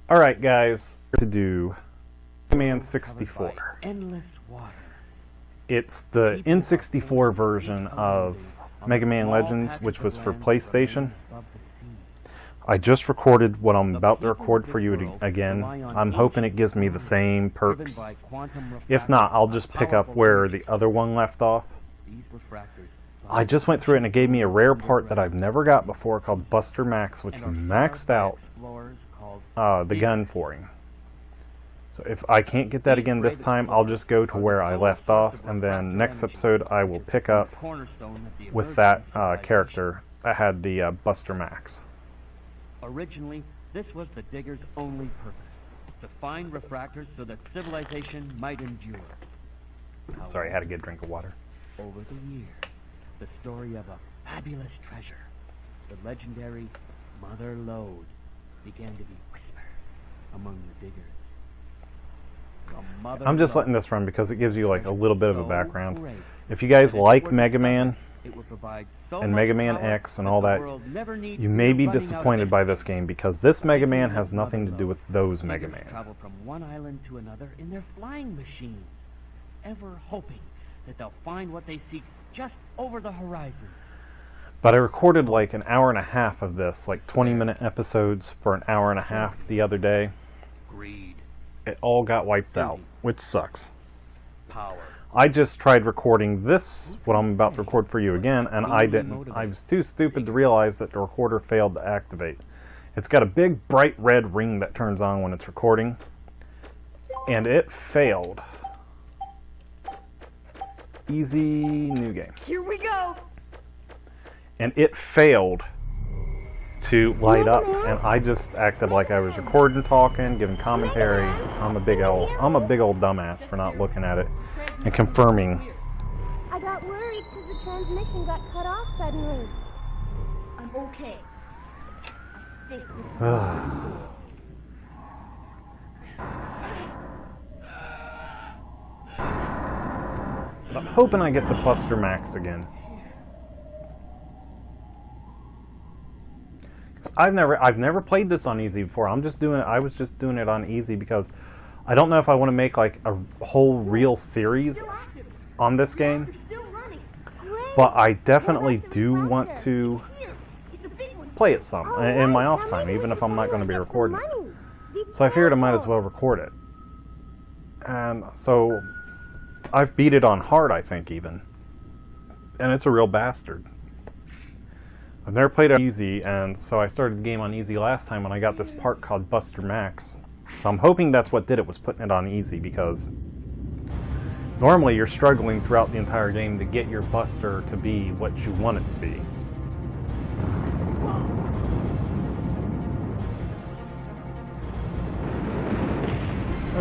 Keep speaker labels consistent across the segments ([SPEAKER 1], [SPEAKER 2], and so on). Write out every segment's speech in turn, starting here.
[SPEAKER 1] Alright guys, to do Megaman 64. It's the N64 version of Mega Man Legends, which was for PlayStation. I just recorded what I'm about to record for you again. I'm hoping it gives me the same perks. If not, I'll just pick up where the other one left off. I just went through it and it gave me a rare part that I've never got before called Buster Max, which maxed out the gun for him. So if I can't get that again this time, I'll just go to where I left off, and then next episode I will pick up with that character that had the Buster Max.
[SPEAKER 2] Originally, this was the Digger's only purpose, to find refractors so that civilization might endure.
[SPEAKER 1] Sorry, I had to get a drink of water.
[SPEAKER 2] Over the years, the story of a fabulous treasure, the legendary Mother Lode, began to be whispered among the Diggers.
[SPEAKER 1] I'm just letting this run because it gives you like a little bit of a background. If you guys like Mega Man and Mega Man X and all that, you may be disappointed by this game because this Mega Man has nothing to do with those Mega Man.
[SPEAKER 2] Travel from one island to another in their flying machines, ever hoping that they'll find what they seek just over the horizon.
[SPEAKER 1] But I recorded like an hour and a half of this, like 20-minute episodes for an hour and a half the other day. It all got wiped out, which sucks. I just tried recording this, what I'm about to record for you again, and I didn't. I was too stupid to realize that the recorder failed to activate. It's got a big bright red ring that turns on when it's recording, and it failed. Easy new game.
[SPEAKER 3] Here we go.
[SPEAKER 1] And it failed to light up, and I just acted like I was recording, talking, giving commentary. I'm a big old dumbass for not looking at it and confirming.
[SPEAKER 3] I got worried because the transmission got cut off suddenly. I'm okay.
[SPEAKER 1] I'm hoping I get the Buster Max again. I've never played this on easy before. I was just doing it on easy because I don't know if I want to make like a whole real series on this game. But I definitely do want to play it some in my off time, even if I'm not going to be recording it. So I figured I might as well record it. And so I've beat it on hard, I think, even. And it's a real bastard. I've never played it on easy, and so I started the game on easy last time when I got this part called Buster Max. So I'm hoping that's what did it, was putting it on easy, because normally you're struggling throughout the entire game to get your Buster to be what you want it to be.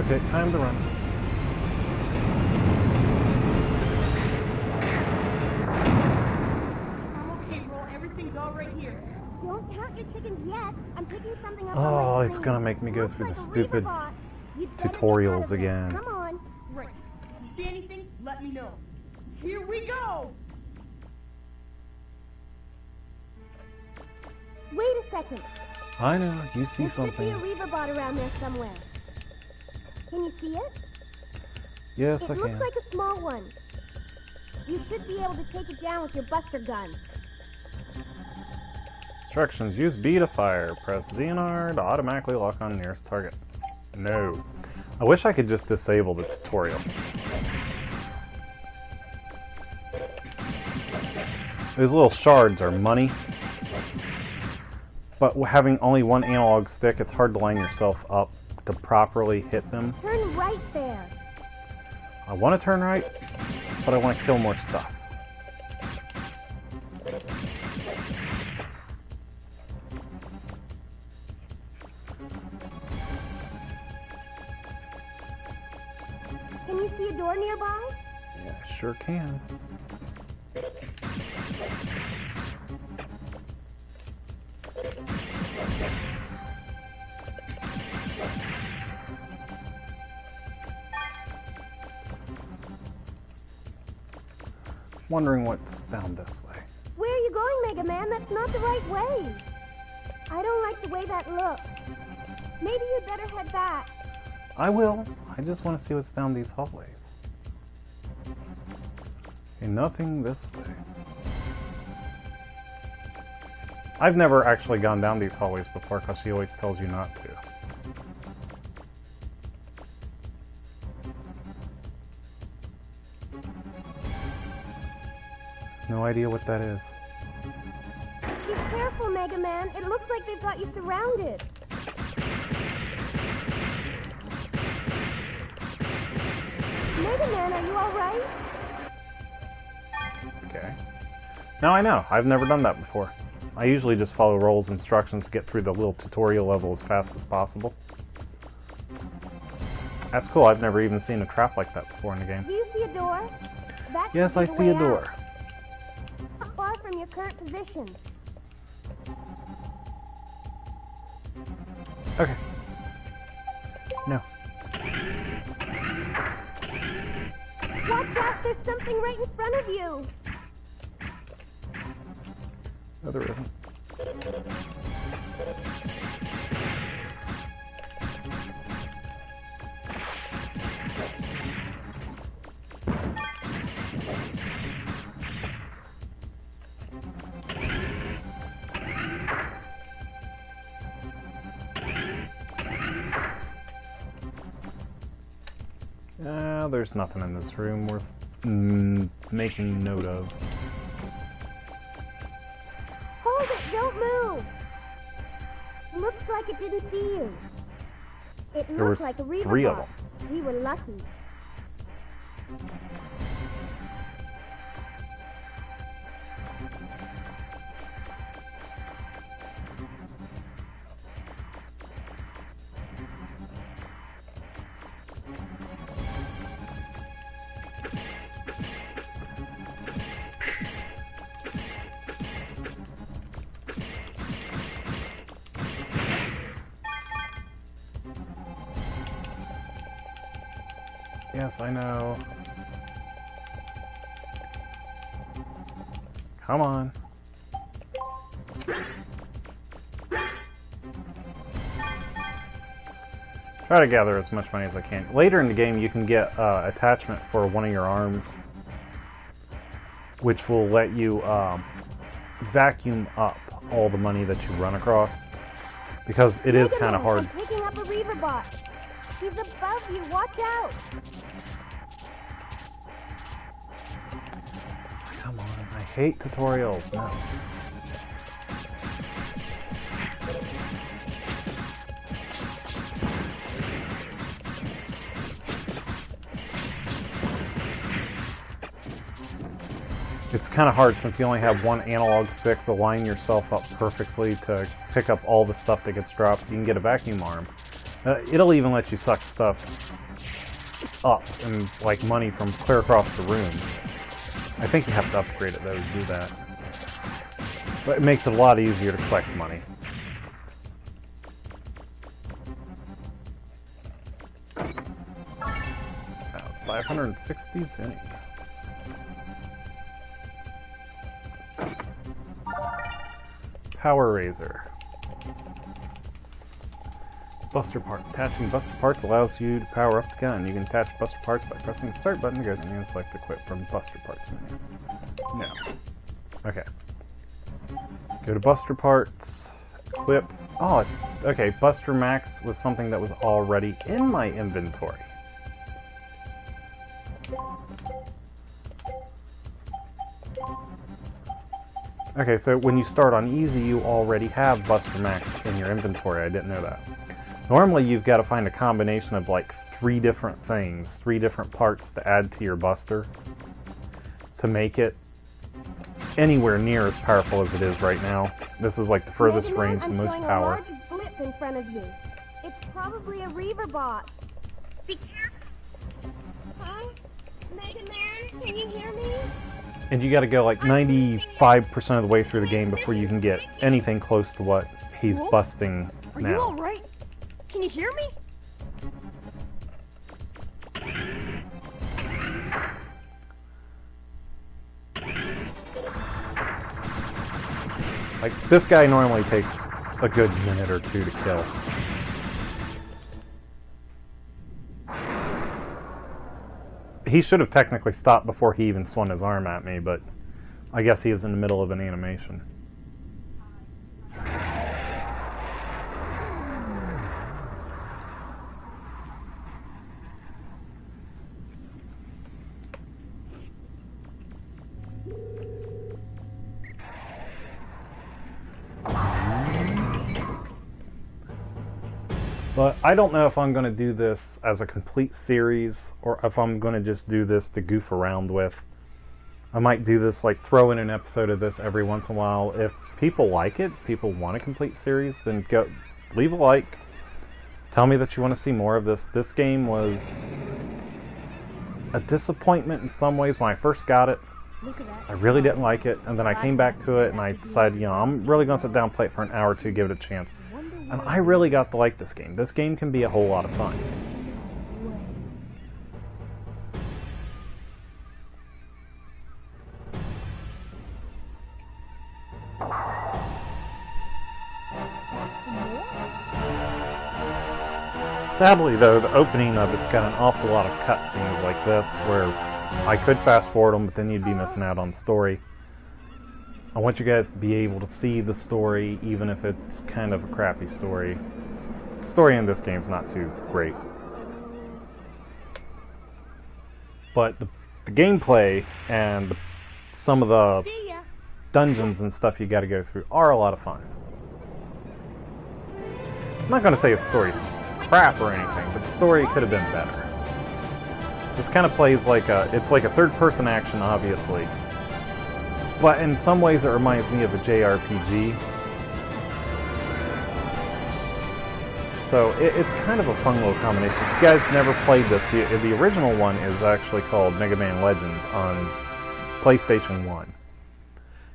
[SPEAKER 1] Okay, time to run. Oh, it's gonna make me go through the stupid tutorials again.
[SPEAKER 3] Come on. Right. If you see anything, let me know. Here we go. Wait a second.
[SPEAKER 1] I know, you see something.
[SPEAKER 3] There should be a lever bot around there somewhere. Can you see it?
[SPEAKER 1] Yes, I can.
[SPEAKER 3] It looks like a small one. You should be able to take it down with your Buster gun.
[SPEAKER 1] Instructions: use B to fire. Press Z and R to automatically lock on nearest target. No. I wish I could just disable the tutorial. Those little shards are money. But having only one analog stick, it's hard to line yourself up to properly hit them.
[SPEAKER 3] Turn right there.
[SPEAKER 1] I want to turn right, but I want to kill more stuff.
[SPEAKER 3] Can you see a door nearby?
[SPEAKER 1] Yeah, I sure can. Wondering what's down this way.
[SPEAKER 3] Where are you going, Mega Man? That's not the right way. I don't like the way that looks. Maybe you'd better head back.
[SPEAKER 1] I will. I just want to see what's down these hallways. Okay, nothing this way. I've never actually gone down these hallways before because she always tells you not to. No idea what that is.
[SPEAKER 3] Be careful, Megaman. It looks like they've got you surrounded. Megaman, are you alright?
[SPEAKER 1] Okay. Now I know. I've never done that before. I usually just follow Roll's instructions to get through the little tutorial level as fast as possible. That's cool. I've never even seen a trap like that before in the game.
[SPEAKER 3] Do you see a door? That should
[SPEAKER 1] Yes,
[SPEAKER 3] be
[SPEAKER 1] I
[SPEAKER 3] the
[SPEAKER 1] see
[SPEAKER 3] way
[SPEAKER 1] a door.
[SPEAKER 3] out. Not far from your current position.
[SPEAKER 1] Okay. No.
[SPEAKER 3] Watch out, there's something right in front of you.
[SPEAKER 1] No, there isn't. There's nothing in this room worth making note of.
[SPEAKER 3] Hold it, don't move. Looks like it didn't see you. It
[SPEAKER 1] There
[SPEAKER 3] looked
[SPEAKER 1] was
[SPEAKER 3] like a Reaver
[SPEAKER 1] 3 of
[SPEAKER 3] bot.
[SPEAKER 1] them.
[SPEAKER 3] We were lucky.
[SPEAKER 1] Yes, I know. Come on. Try to gather as much money as I can. Later in the game, you can get attachment for one of your arms, which will let you vacuum up all the money that you run across, because it is kind of hard.
[SPEAKER 3] I'm picking up a Reaver bot. He's above you. Watch out.
[SPEAKER 1] Come on, I hate tutorials. No. It's kind of hard since you only have one analog stick to line yourself up perfectly to pick up all the stuff that gets dropped. You can get a vacuum arm. It'll even let you suck stuff up and like money from clear across the room. I think you have to upgrade it though to do that. But it makes it a lot easier to collect money. 560 zenny. Power Razor. Buster Part. Attaching Buster Parts allows you to power up the gun. You can attach Buster Parts by pressing the Start button to go and select Equip from Buster Parts menu. No. Okay. Go to Buster Parts. Equip. Oh, okay. Buster Max was something that was already in my inventory. Okay, so when you start on easy, you already have Buster Max in your inventory. I didn't know that. Normally, you've got to find a combination of like 3 different things, 3 different parts to add to your Buster to make it anywhere near as powerful as it is right now. This is like the furthest
[SPEAKER 3] Megaman,
[SPEAKER 1] range, the
[SPEAKER 3] I'm
[SPEAKER 1] most
[SPEAKER 3] showing
[SPEAKER 1] power.
[SPEAKER 3] a large blip in front of you. It's probably a Reaver bot. Be careful. Huh? Megaman, can you hear me?
[SPEAKER 1] And you got to go like 95% of the way through the game before you can get anything close to what he's busting
[SPEAKER 3] Are you
[SPEAKER 1] now.
[SPEAKER 3] alright? Can you hear me?
[SPEAKER 1] Like, this guy normally takes a good minute or 2 to kill. he should have technically stopped before he even swung his arm at me, but I guess he was in the middle of an animation. But I don't know if I'm going to do this as a complete series or if I'm going to just do this to goof around with. I might do this, like throw in an episode of this every once in a while. If people like it, people want a complete series, then go leave a like. Tell me that you want to see more of this. This game was a disappointment in some ways when I first got it. I really didn't like it, and then I came back to it and I decided, you know, I'm really going to sit down and play it for an hour or two, give it a chance. And I really got to like this game. This game can be a whole lot of fun. Sadly, though, the opening of it's got an awful lot of cutscenes like this, where I could fast forward them, but then you'd be missing out on the story. I want you guys to be able to see the story, even if it's kind of a crappy story. The story in this game's not too great. But the gameplay and some of the dungeons and stuff you gotta go through are a lot of fun. I'm not gonna say the story's crap or anything, but the story could have been better. This kind of plays like it's like a third-person action, obviously. But in some ways it reminds me of a JRPG. So it's kind of a fun little combination. If you guys never played this, the original one is actually called Megaman Legends on PlayStation 1.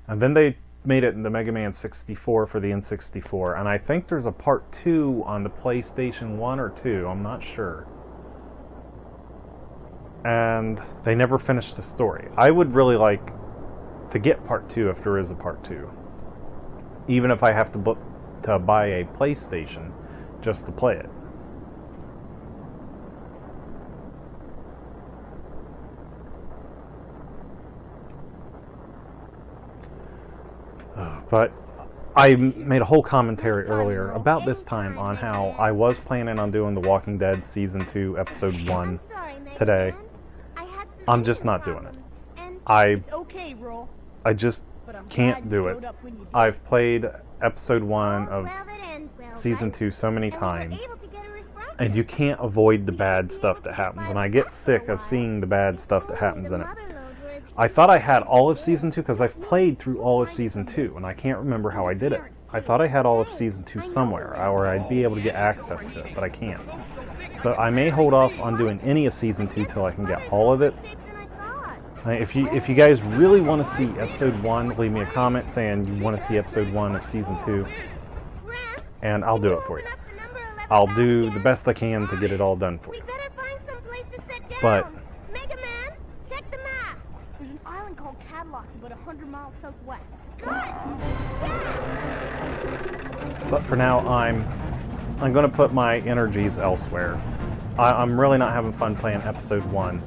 [SPEAKER 1] And then they made it into Mega Man 64 for the N64. And I think there's a part 2 on the PlayStation 1 or 2, I'm not sure. And they never finished the story. I would really like to get part 2 if there is a part 2. Even if I have to buy a PlayStation just to play it. But I made a whole commentary earlier about this time on how I was planning on doing The Walking Dead Season 2 Episode 1 today. I'm just not doing it. I just can't do it. I've played Episode 1 of Season 2 so many times, and you can't avoid the bad stuff that happens, and I get sick of seeing the bad stuff that happens in it. I thought I had all of Season 2 because I've played through all of Season 2, and I can't remember how I did it. I thought I had all of Season 2 somewhere, or I'd be able to get access to it, but I can't. So I may hold off on doing any of Season 2 till I can get all of it. If you guys really want to see Episode 1, leave me a comment saying you want to see Episode 1 of Season 2, and I'll do it for you. I'll do the best I can to get it all done for you. But
[SPEAKER 3] Megaman, check the map. There's an island called Cadillac about 100 miles southwest.
[SPEAKER 1] But for now, I'm going to put my energies elsewhere. I'm really not having fun playing Episode 1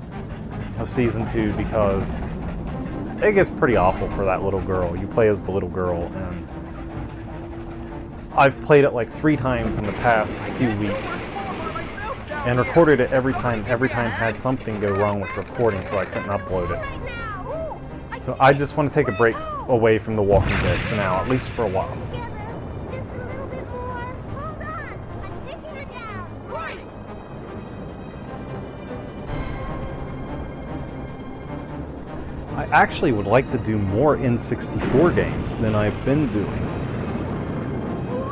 [SPEAKER 1] of Season 2 because it gets pretty awful for that little girl. You play as the little girl, and I've played it like 3 times in the past few weeks and recorded it every time had something go wrong with recording, so I couldn't upload it. So I just want to take a break away from The Walking Dead for now, at least for a while. I actually would like to do more N64 games than I've been doing.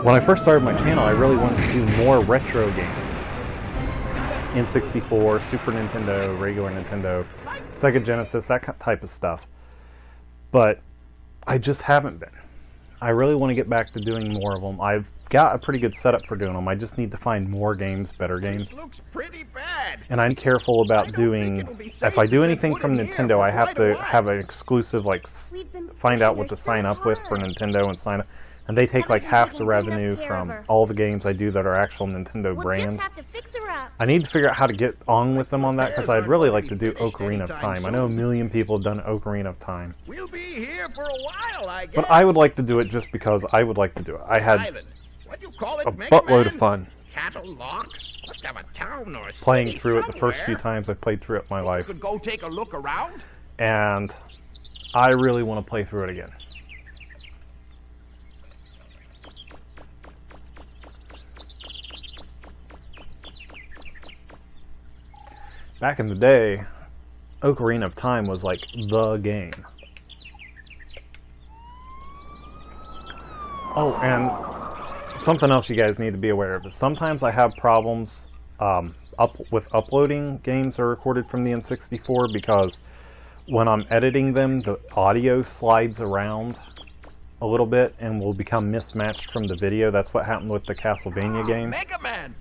[SPEAKER 1] When I first started my channel, I really wanted to do more retro games. N64, Super Nintendo, regular Nintendo, Sega Genesis, that type of stuff. But I just haven't been. I really want to get back to doing more of them. I've got a pretty good setup for doing them. I just need to find more games, better games.
[SPEAKER 4] Looks pretty bad.
[SPEAKER 1] And I'm careful about doing, if I do anything from Nintendo, I have to have an exclusive, like, find out what to sign up with for Nintendo and sign up. And they take like half the revenue from all the games I do that are actual Nintendo brand. I need to figure out how to get on with them on that, because I'd really like to do Ocarina of Time. I know a million people have done Ocarina of Time.
[SPEAKER 4] We'll be here for a while, I guess.
[SPEAKER 1] But I would like to do it just because I would like to do it. I had
[SPEAKER 4] What you call it,
[SPEAKER 1] a buttload of fun
[SPEAKER 4] Cattle Lock? Must have a town or a
[SPEAKER 1] playing
[SPEAKER 4] city
[SPEAKER 1] through it the first few
[SPEAKER 4] somewhere.
[SPEAKER 1] times I played through it in my
[SPEAKER 4] You
[SPEAKER 1] life.
[SPEAKER 4] could go take a look around.
[SPEAKER 1] And I really want to play through it again. Back in the day, Ocarina of Time was like the game. Oh, and something else you guys need to be aware of is sometimes I have problems with uploading games that are recorded from the N64 because when I'm editing them, the audio slides around a little bit and will become mismatched from the video. That's what happened with the Castlevania game.
[SPEAKER 4] Megaman!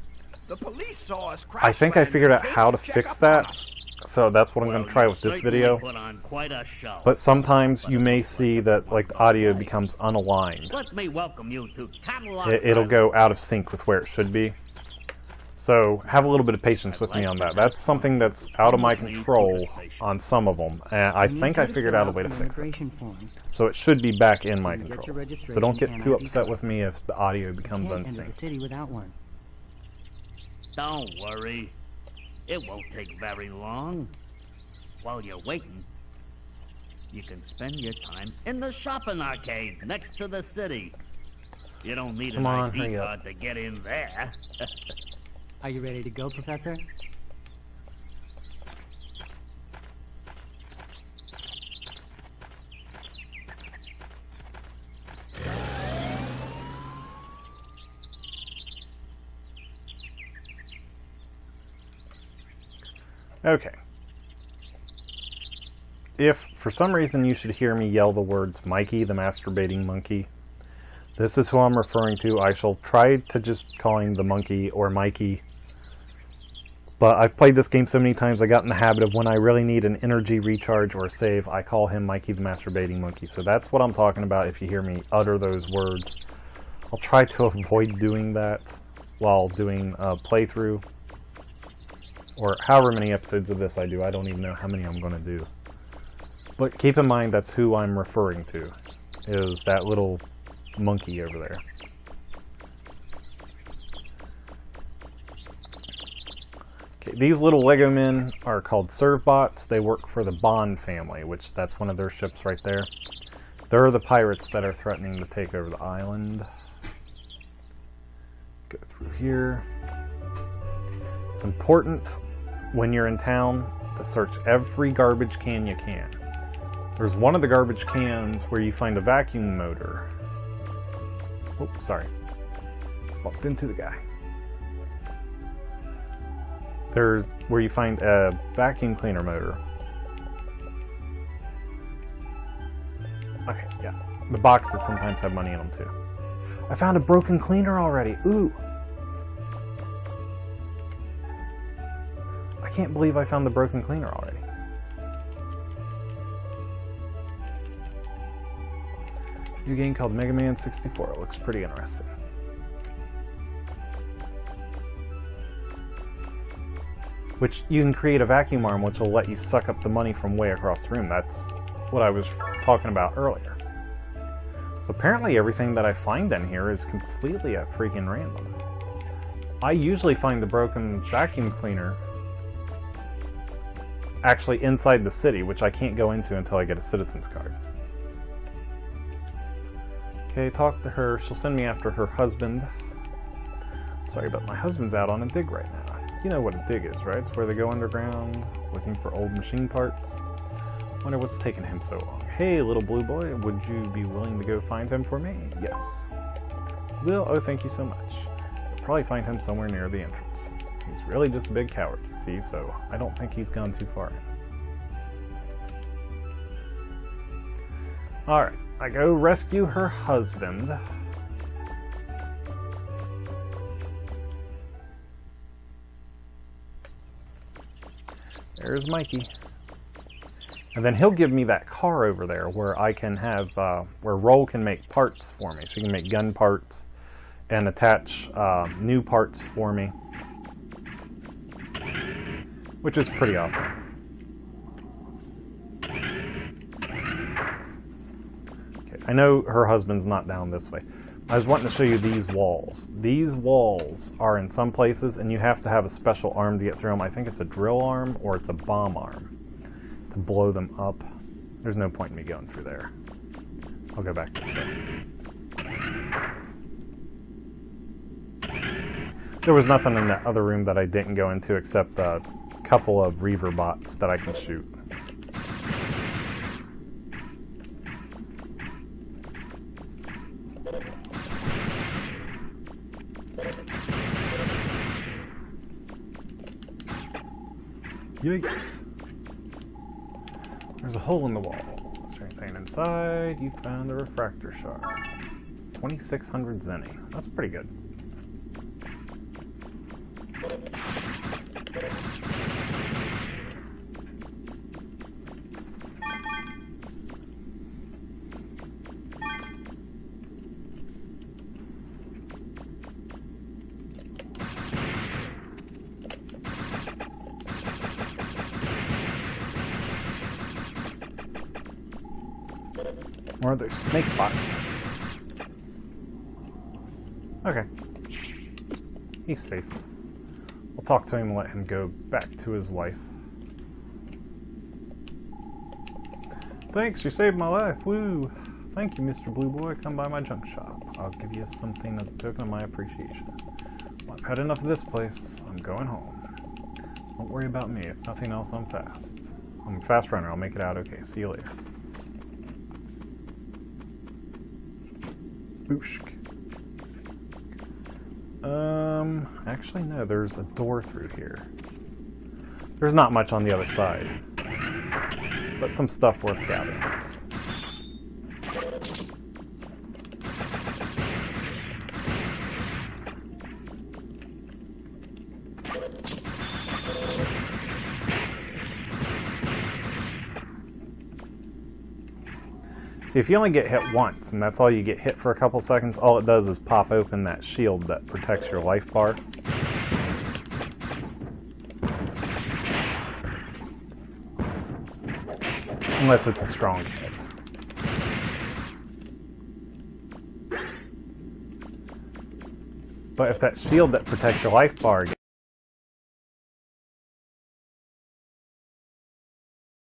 [SPEAKER 4] The police saw us crash
[SPEAKER 1] I think I
[SPEAKER 4] land
[SPEAKER 1] figured out
[SPEAKER 4] and
[SPEAKER 1] how to
[SPEAKER 4] came
[SPEAKER 1] fix
[SPEAKER 4] check up on
[SPEAKER 1] that,
[SPEAKER 4] us.
[SPEAKER 1] so that's what I'm going to try with this video.
[SPEAKER 2] Put on quite a show.
[SPEAKER 1] But sometimes you may see that like the audio becomes unaligned.
[SPEAKER 2] Let me welcome you to Camelot.
[SPEAKER 1] It'll go out of sync with where it should be. So have a little bit of patience with me on that. That's something that's out of my control on some of them, and I think I figured out a way to fix it. So it should be back in my control. So don't get too upset with me if the audio becomes unsynced.
[SPEAKER 5] city without one.
[SPEAKER 2] Don't worry. It won't take very long. While you're waiting, you can spend your time in the shopping arcade next to the city. You don't need
[SPEAKER 1] Come
[SPEAKER 2] an
[SPEAKER 1] on,
[SPEAKER 2] ID
[SPEAKER 1] hurry up.
[SPEAKER 2] card to get in there.
[SPEAKER 5] Are you ready to go, Professor?
[SPEAKER 1] Okay. If for some reason you should hear me yell the words Mikey the masturbating monkey, this is who I'm referring to. I shall try to just call him the monkey or Mikey. But I've played this game so many times I got in the habit of when I really need an energy recharge or a save, I call him Mikey the masturbating monkey. So that's what I'm talking about if you hear me utter those words. I'll try to avoid doing that while doing a playthrough. Or however many episodes of this I do. I don't even know how many I'm going to do. But keep in mind that's who I'm referring to. Is that little monkey over there. Okay, these little Lego men are called Servbots. They work for the Bond family, which that's one of their ships right there. They're the pirates that are threatening to take over the island. Go through here. It's important when you're in town to search every garbage can you can. There's one of the garbage cans where you find a vacuum motor. Oh, sorry. Bumped into the guy. There's where you find a vacuum cleaner motor. Okay, yeah. The boxes sometimes have money in them too. I found a broken cleaner already. Ooh. I can't believe I found the broken cleaner already. New game called Megaman 64. It looks pretty interesting. Which you can create a vacuum arm which will let you suck up the money from way across the room. That's what I was talking about earlier. So apparently everything that I find in here is completely at freaking random. I usually find the broken vacuum cleaner actually inside the city, which I can't go into until I get a citizen's card. Okay, talk to her. She'll send me after her husband. Sorry, but my husband's out on a dig right now. You know what a dig is, right? It's where they go underground looking for old machine parts. Wonder what's taking him so long. Hey, little blue boy, would you be willing to go find him for me? Yes. Will, oh, thank you so much. You'll probably find him somewhere near the entrance. He's really just a big coward, you see, so I don't think he's gone too far in. Alright, I go rescue her husband. There's Mikey. And then he'll give me that car over there where I can have, where Roll can make parts for me. She can make gun parts and attach new parts for me. which is pretty awesome. Okay, I know her husband's not down this way. I was wanting to show you these walls. These walls are in some places, and you have to have a special arm to get through them. I think it's a drill arm or it's a bomb arm to blow them up. There's no point in me going through there. I'll go back this way. There was nothing in that other room that I didn't go into except a couple of Reaver bots that I can shoot. Yikes. There's a hole in the wall. Is there anything inside? You found a refractor shard. 2,600 zenny. That's pretty good. Or are there snake bots? Okay. He's safe. I'll talk to him and let him go back to his wife. Thanks, you saved my life. Woo! Thank you, Mr. Blue Boy. Come by my junk shop. I'll give you something as a token of my appreciation. Well, I've had enough of this place. I'm going home. Don't worry about me. If nothing else, I'm fast. I'm a fast runner. I'll make it out okay. See you later. Booshk. Actually no, there's a door through here. There's not much on the other side, but some stuff worth gathering. See, if you only get hit once, and that's all you get hit for a couple seconds, all it does is pop open that shield that protects your life bar. Unless it's a strong hit. But if that shield that protects your life bar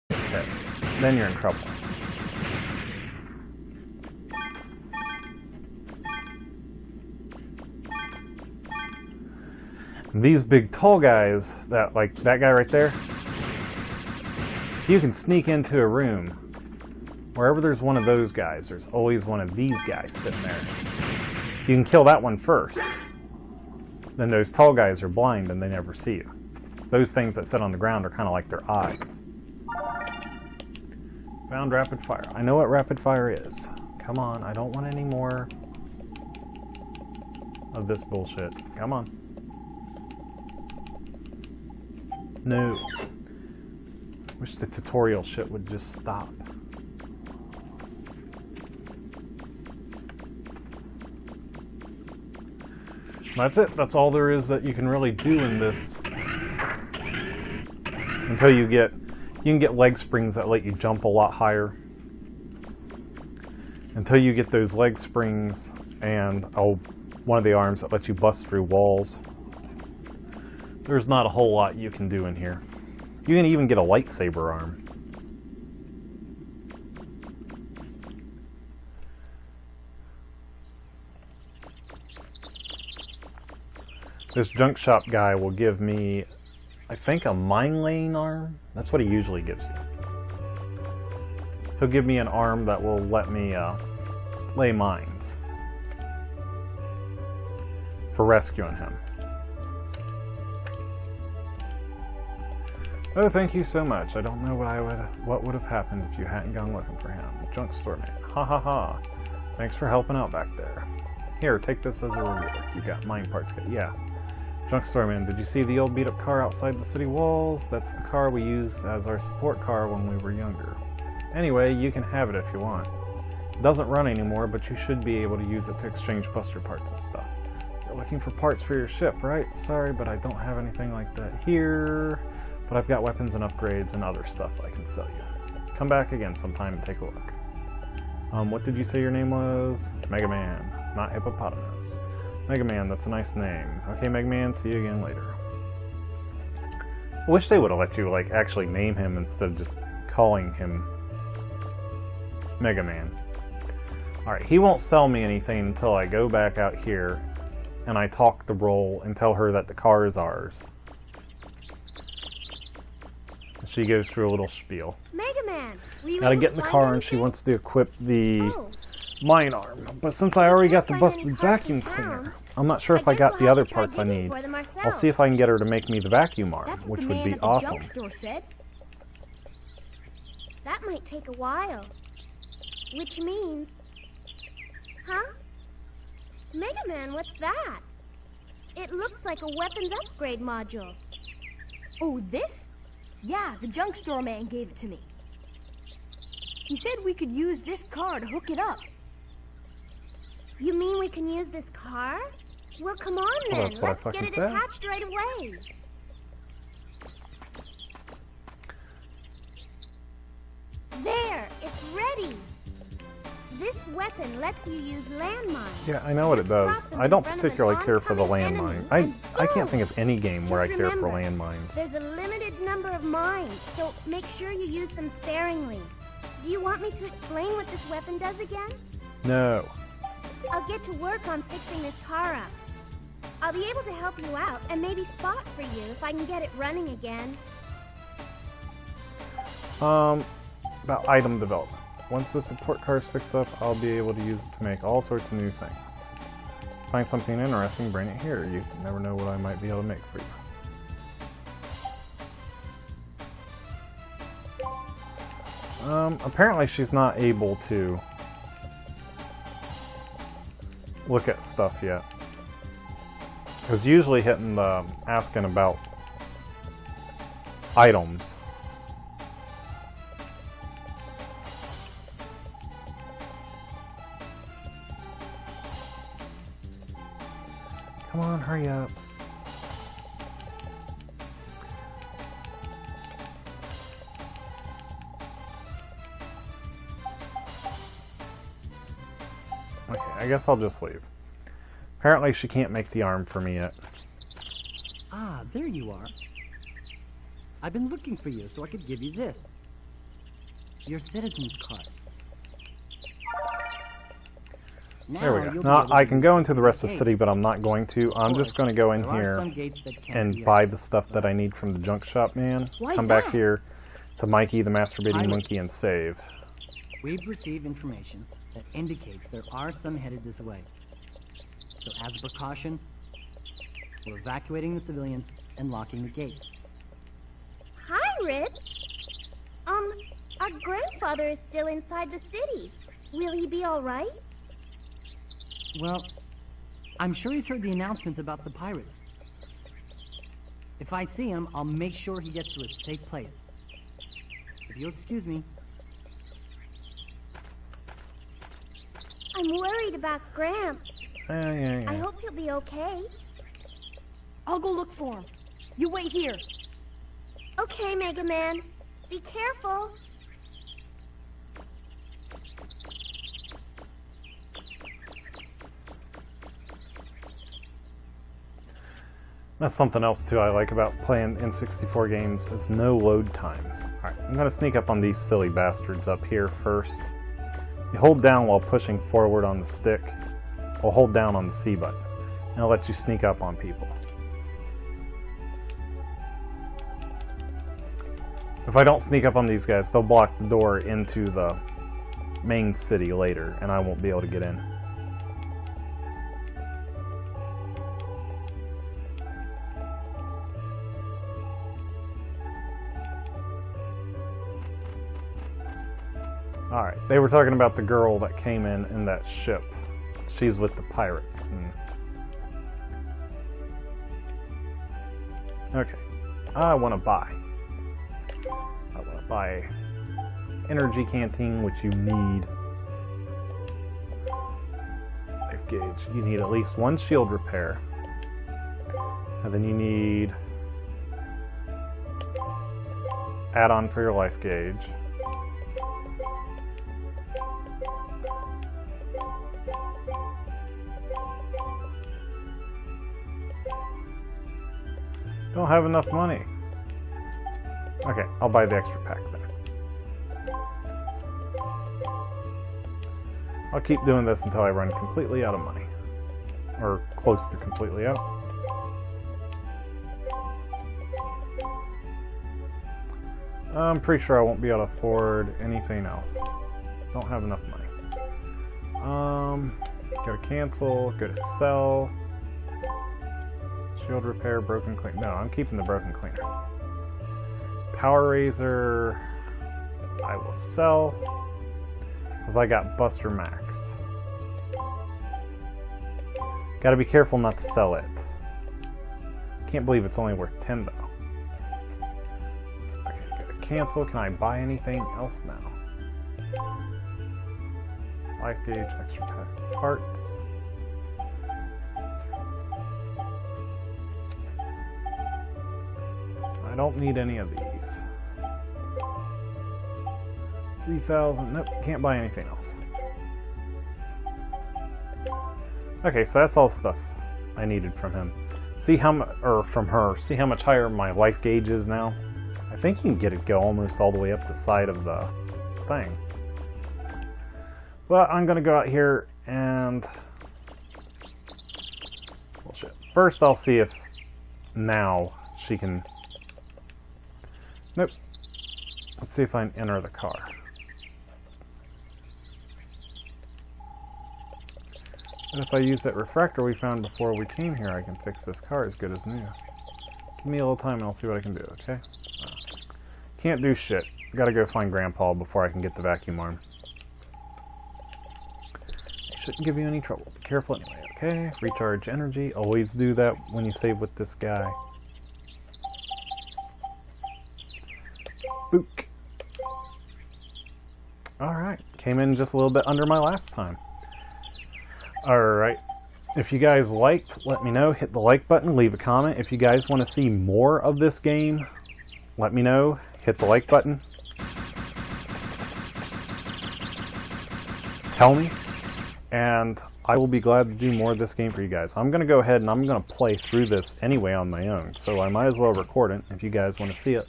[SPEAKER 1] gets hit, then you're in trouble. These big tall guys, like that guy right there, if you can sneak into a room, wherever there's one of those guys, there's always one of these guys sitting there. If you can kill that one first, then those tall guys are blind and they never see you. Those things that sit on the ground are kind of like their eyes. Found rapid fire. I know what rapid fire is. Come on, I don't want any more of this bullshit. Come on. No. Wish the tutorial shit would just stop. That's it. That's all there is that you can really do in this. Until you can get leg springs that let you jump a lot higher. Until you get those leg springs and one of the arms that lets you bust through walls. There's not a whole lot you can do in here. You can even get a lightsaber arm. This junk shop guy will give me, I think, a mine laying arm. That's what he usually gives you. He'll give me an arm that will let me lay mines for rescuing him. Oh, thank you so much. I don't know what would have happened if you hadn't gone looking for him. Junk store man. Ha ha ha. Thanks for helping out back there. Here, take this as a reward. You got mine parts. Yeah. Junk store man, did you see the old beat up car outside the city walls? That's the car we used as our support car when we were younger. Anyway, you can have it if you want. It doesn't run anymore, but you should be able to use it to exchange buster parts and stuff. You're looking for parts for your ship, right? Sorry, but I don't have anything like that here. But I've got weapons and upgrades and other stuff I can sell you. Come back again sometime and take a look. What did you say your name was? Megaman, not Hippopotamus. Megaman, that's a nice name. Okay, Megaman, see you again later. I wish they would have let you, like, actually name him instead of just calling him Megaman. Alright, he won't sell me anything until I go back out here and I talk to Roll and tell her that the car is ours. She goes through a little spiel.
[SPEAKER 3] Megaman, were you
[SPEAKER 1] Gotta
[SPEAKER 3] able
[SPEAKER 1] get
[SPEAKER 3] to
[SPEAKER 1] in the
[SPEAKER 3] find
[SPEAKER 1] car and she
[SPEAKER 3] anything?
[SPEAKER 1] wants to equip the
[SPEAKER 3] Oh,
[SPEAKER 1] mine arm. But since I already got the
[SPEAKER 3] can't find any
[SPEAKER 1] busted
[SPEAKER 3] parts
[SPEAKER 1] vacuum
[SPEAKER 3] in town.
[SPEAKER 1] cleaner, I'm not sure if I
[SPEAKER 3] guess
[SPEAKER 1] got
[SPEAKER 3] we'll
[SPEAKER 1] the
[SPEAKER 3] have
[SPEAKER 1] other
[SPEAKER 3] to try
[SPEAKER 1] parts I
[SPEAKER 3] digging
[SPEAKER 1] need.
[SPEAKER 3] for them
[SPEAKER 1] I'll
[SPEAKER 3] ourselves.
[SPEAKER 1] see if I can get her to make me the vacuum arm,
[SPEAKER 3] That's what
[SPEAKER 1] which
[SPEAKER 3] the
[SPEAKER 1] would
[SPEAKER 3] man
[SPEAKER 1] be
[SPEAKER 3] at the
[SPEAKER 1] awesome.
[SPEAKER 3] junk store said. That might take a while. Which means... Huh? Megaman, what's that? It looks like a weapons upgrade module.
[SPEAKER 6] Oh, this? Yeah, the junk store man gave it to me. He said we could use this car to hook it up.
[SPEAKER 3] You mean we can use this car? Well, come on then.
[SPEAKER 1] Well, that's what I
[SPEAKER 3] Let's
[SPEAKER 1] fucking
[SPEAKER 3] get it
[SPEAKER 1] said.
[SPEAKER 3] attached right away. There, it's ready. This weapon lets you use landmines.
[SPEAKER 1] Yeah, I know what it does. I don't particularly care for the landmine. I can't think of any game where I care for landmines.
[SPEAKER 3] There's a limited number of mines, so make sure you use them sparingly. Do you want me to explain what this weapon does again?
[SPEAKER 1] No.
[SPEAKER 3] I'll get to work on fixing this car up. I'll be able to help you out and maybe spot for you if I can get it running again.
[SPEAKER 1] About item development. Once the support car is fixed up, I'll be able to use it to make all sorts of new things. Find something interesting, bring it here. You never know what I might be able to make for you. Apparently she's not able to look at stuff yet. Because usually hitting the asking about items. Come on, hurry up. Okay, I guess I'll just leave. Apparently she can't make the arm for me yet.
[SPEAKER 5] Ah, there you are. I've been looking for you so I could give you this. Your citizen's card.
[SPEAKER 1] There we
[SPEAKER 5] Now
[SPEAKER 1] go.
[SPEAKER 5] you'll be
[SPEAKER 1] Now,
[SPEAKER 5] able
[SPEAKER 1] I
[SPEAKER 5] to
[SPEAKER 1] can go into the rest of the
[SPEAKER 5] gate.
[SPEAKER 1] city, but I'm not going to. I'm
[SPEAKER 5] Of
[SPEAKER 1] just
[SPEAKER 5] course,
[SPEAKER 1] going to go in
[SPEAKER 5] there are
[SPEAKER 1] here
[SPEAKER 5] some gates that can't
[SPEAKER 1] and
[SPEAKER 5] be
[SPEAKER 1] buy
[SPEAKER 5] opened.
[SPEAKER 1] the stuff that I need from the junk shop man.
[SPEAKER 6] Why
[SPEAKER 1] Come back
[SPEAKER 6] that?
[SPEAKER 1] here to Mikey the masturbating
[SPEAKER 5] Pirate.
[SPEAKER 1] monkey and save.
[SPEAKER 5] We've received information that indicates there are some headed this way. So as a precaution, we're evacuating the civilians and locking the gates.
[SPEAKER 3] Hi, Rich. Our grandfather is still inside the city. Will he be all right?
[SPEAKER 5] Well, I'm sure he's heard the announcements about the pirates. If I see him, I'll make sure he gets to a safe place. If you'll excuse me.
[SPEAKER 3] I'm worried about Gramps.
[SPEAKER 1] Yeah.
[SPEAKER 3] I hope he'll be okay.
[SPEAKER 6] I'll go look for him. You wait here.
[SPEAKER 3] Okay, Mega Man. Be careful.
[SPEAKER 1] That's something else too I like about playing N64 games is no load times. Alright, I'm going to sneak up on these silly bastards up here first. You hold down while pushing forward on the stick, or hold down on the C button. And it lets you sneak up on people. If I don't sneak up on these guys, they'll block the door into the main city later, and I won't be able to get in. Alright, they were talking about the girl that came in that ship. She's with the pirates. Okay, I want to buy. I want to buy energy canteen, which you need. Life gauge. You need at least one shield repair. And then you need add-on for your life gauge. Don't have enough money. Okay, I'll buy the extra pack then. I'll keep doing this until I run completely out of money. Or close to completely out. I'm pretty sure I won't be able to afford anything else. Don't have enough money. Go to cancel, go to sell. Shield repair, broken cleaner. No, I'm keeping the broken cleaner. Power razor, I will sell. Because I got Buster Max. Gotta be careful not to sell it. Can't believe it's only worth 10 though. Okay, go to cancel. Can I buy anything else now? Life gauge, extra pack parts. I don't need any of these. 3,000. Nope, can't buy anything else. Okay, so that's all the stuff I needed from him. See how much, or from her. See how much higher my life gauge is now. I think you can get it go almost all the way up the side of the thing. But I'm gonna go out here and bullshit. First, I'll see if now she can. Nope. Let's see if I can enter the car. And if I use that refractor we found before we came here, I can fix this car as good as new. Give me a little time and I'll see what I can do, okay? Can't do shit. Gotta go find Grandpa before I can get the vacuum arm. It shouldn't give you any trouble. Be careful anyway, okay? Recharge energy. Always do that when you save with this guy. Book. Alright. Came in just a little bit under my last time. Alright, if you guys liked, let me know. Hit the like button, leave a comment. If you guys want to see more of this game, let me know. Hit the like button. Tell me, and I will be glad to do more of this game for you guys. I'm going to go ahead and I'm going to play through this anyway on my own, so I might as well record it. If you guys want to see it,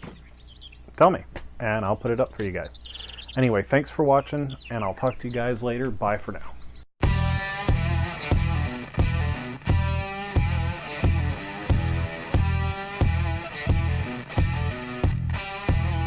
[SPEAKER 1] tell me, and I'll put it up for you guys. Anyway, thanks for watching, and I'll talk to you guys later. Bye for now.